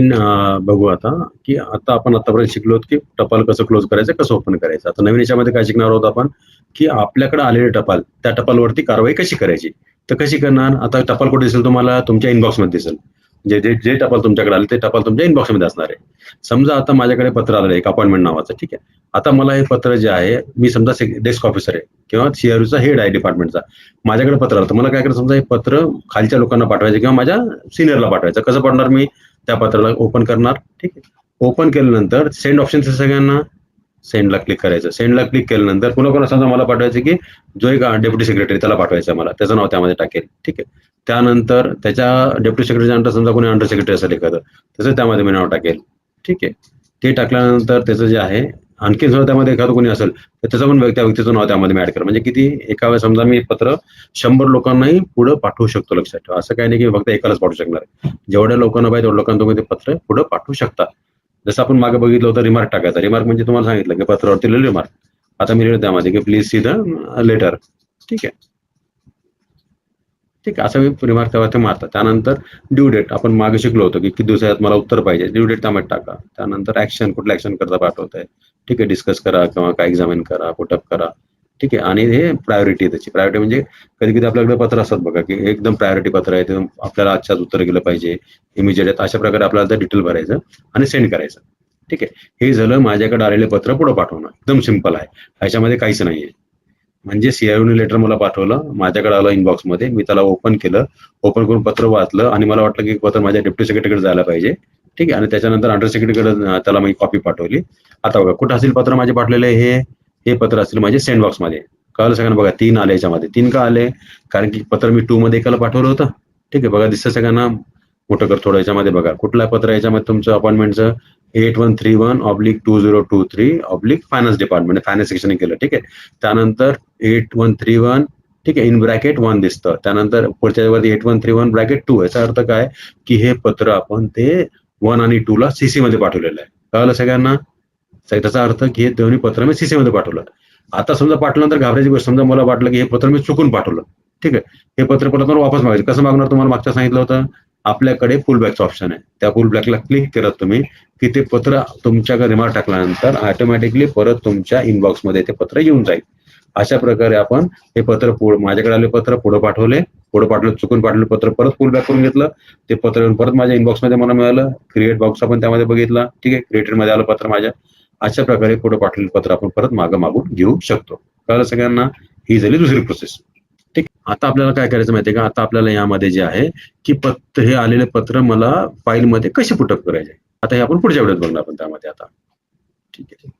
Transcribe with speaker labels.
Speaker 1: नवीन बघू आता, की आता आपण आतापर्यंत शिकलो की टपाल कसं क्लोज करायचं, कसं ओपन करायचं. आता नवीन याच्यामध्ये काय शिकणार आहोत आपण, की आपल्याकडे आलेले टपाल, त्या टपालवरती कारवाई कशी करायची. तर कशी करणार, आता टपाल कुठे दिसेल तुम्हाला, तुमच्या इनबॉक्समध्ये दिसेल. जे जे जे टपाल तुमच्याकडे आले ते टपाल तुमच्या इनबॉक्समध्ये असणार आहे. समजा आता माझ्याकडे पत्र आलेलं आहे एक अपॉइंटमेंट नावाचं, ठीक आहे. आता मला हे पत्र जे आहे, मी समजा डेस्क ऑफिसर आहे किंवा सीआरयूचा हेड आहे डिपार्टमेंटचा. माझ्याकडे पत्र आलं तर मला काय करायचं, समजा हे पत्र खालच्या लोकांना पाठवायचं किंवा माझ्या सिनियरला पाठवायचं. कसं पाठवणार मी, त्या पत्राला ओपन करणार, ठीक आहे. ओपन केल्यानंतर सेंड ऑप्शन सगळ्यांना सेंडला क्लिक करायचं. सेंडला क्लिक केल्यानंतर पुन्हा कोणा समजा मला पाठवायचं की जो एक डेप्युटी सेक्रेटरी त्याला पाठवायचं मला, त्याचं नाव त्यामध्ये टाकेल, ठीक आहे. त्यानंतर त्याच्या डेप्युटी सेक्रेटरीच्या अंडर समजा कोणी अंडर सेक्रेटरी असेल एखादं, त्याचं त्यामध्ये मी नाव टाकेल, ठीक आहे. ते टाकल्यानंतर त्याचं जे आहे आणखी सुद्धा त्यामध्ये एखादं कोणी असेल तर त्याचं पण त्या व्यक्तीचं नाव त्यामध्ये मी ऍड करेल. म्हणजे किती, एका वेळेस समजा मी पत्र 100 लोकांनाही पुढे पाठवू शकतो. लक्षात ठेवा, असं काही नाही की फक्त एकालाच पाठवू शकणार आहे. जेवढ्या लोकांना पाहिजे तेवढ्या लोकांना तुम्ही ते पत्र पुढे पाठवू शकता. जसं आपण मागे बघितलं होतं रिमार्क टाकायचा. रिमार्क म्हणजे तुम्हाला सांगितलं की पत्रावरती लिहिलं रिमार्क. आता मी लिहिलं त्यामध्ये की प्लीज सी द लेटर, ठीक आहे. ठीक आहे, असं मी रिमार्क त्यावरती मारतात. त्यानंतर ड्यू डेट आपण मागे शिकलो होतो की किती दिवसात मला उत्तर पाहिजे, ड्यू डेट त्यामध्ये टाका. त्यानंतर ऍक्शन, कुठल्या ऍक्शन करता पाठवताय, ठीक आहे. डिस्कस करा किंवा काय एक्झामिन करा, पुटअप करा, ठीक आहे. आणि हे प्रायोरिटी, त्याची प्रायोरिटी म्हणजे कधी कधी आपल्याकडे पत्र असतात बघा की एकदम प्रायोरिटी पत्र आहे, ते आपल्याला आजच्याच उत्तर गेलं पाहिजे, इमिजिएट, अशा प्रकारे आपल्याला डिटेल भरायचं आणि सेंड करायचं, ठीक आहे. हे झालं माझ्याकडे आलेले पत्र पुढे पाठवणं. एकदम सिंपल आहे, ह्याच्यामध्ये काहीच नाहीये. म्हणजे सीआययूने लेटर मला पाठवलं, माझ्याकडे आलं इनबॉक्समध्ये, मी त्याला ओपन केलं, ओपन करून पत्र वाचलं आणि मला वाटलं की पत्र माझ्या डेप्युटी सेक्रेटरीकडे जायला पाहिजे, ठीक आहे. आणि त्याच्यानंतर अंडर सेक्रेटरीकडे त्याला मी कॉपी पाठवली. आता बघा कुठं असेल पत्र माझे पाठवलेले, हे पत्र असतील माझे सेंड बॉक्समध्ये. कळलं सगळ्यांना, बघा 3 आले याच्यामध्ये. 3 का आले, कारण की पत्र मी 2 मध्ये एकाला पाठवलं होतं, ठीक आहे. बघा दिसतं सगळ्यांना, मोठं कर थोडं याच्यामध्ये. बघा कुठलं पत्र याच्यामध्ये तुमचं अपॉइंटमेंटचं, 8131/2023/ फायनान्स डिपार्टमेंट, फायनान्स सेक्शन केलं, ठीक आहे. त्यानंतर 8131, ठीक आहे, इन ब्रॅकेट 1 दिसतं. त्यानंतर पुढच्यावरती 8131/2. याचा अर्थ काय, की हे पत्र आपण ते 1 आणि 2 ला सीसी मध्ये पाठवलेलं आहे. कळलं सगळ्यांना, त्याचा अर्थ की हे दोन्ही पत्र मी सीसी मध्ये पाठवलं. आता समजा पाठवल्यानंतर घाबरायची गोष्ट, समजा मला वाटलं की हे पत्र मी चुकून पाठवलं, ठीक आहे. हे पत्र परत मला वापस मागायचं. कसं मागणार, तुम्हाला मागच्या सांगितलं होतं, आपल्याकडे फुल बॅकचं ऑप्शन आहे. त्या फुल बॅकला क्लिक केलं तुम्ही की ते पत्र तुमच्याकडे रिमार्क टाकल्यानंतर ऑटोमॅटिकली परत तुमच्या इनबॉक्समध्ये ते पत्र येऊन जाईल. अशा प्रकारे आपण हे पत्र, माझ्याकडे आले पत्र पुढे पाठवलं, चुकून पाठवलं पत्र परत फुल बॅक करून घेतलं, ते पत्र येऊन परत माझ्या इनबॉक्समध्ये मला मिळालं. क्रिएट बॉक्स आपण त्यामध्ये बघितला, ठीक आहे, क्रिएटेड मध्ये आलं पत्र माझ्या. अशा प्रकारे पुढे पाठवलेलं पत्र आपण परत मागून घेऊ शकतो. कळलं सगळ्यांना, ही झाली दुसरी प्रोसेस, ठीक. आता आपल्याला काय करायचं माहितीये का, आता आपल्याला यामध्ये जे आहे की हे आलेले पत्र मला फाईलमध्ये कसे पुटअप करायचे, आता हे आपण पुढच्या व्हिडिओत बघणार आपण त्यामध्ये आता, ठीक आहे.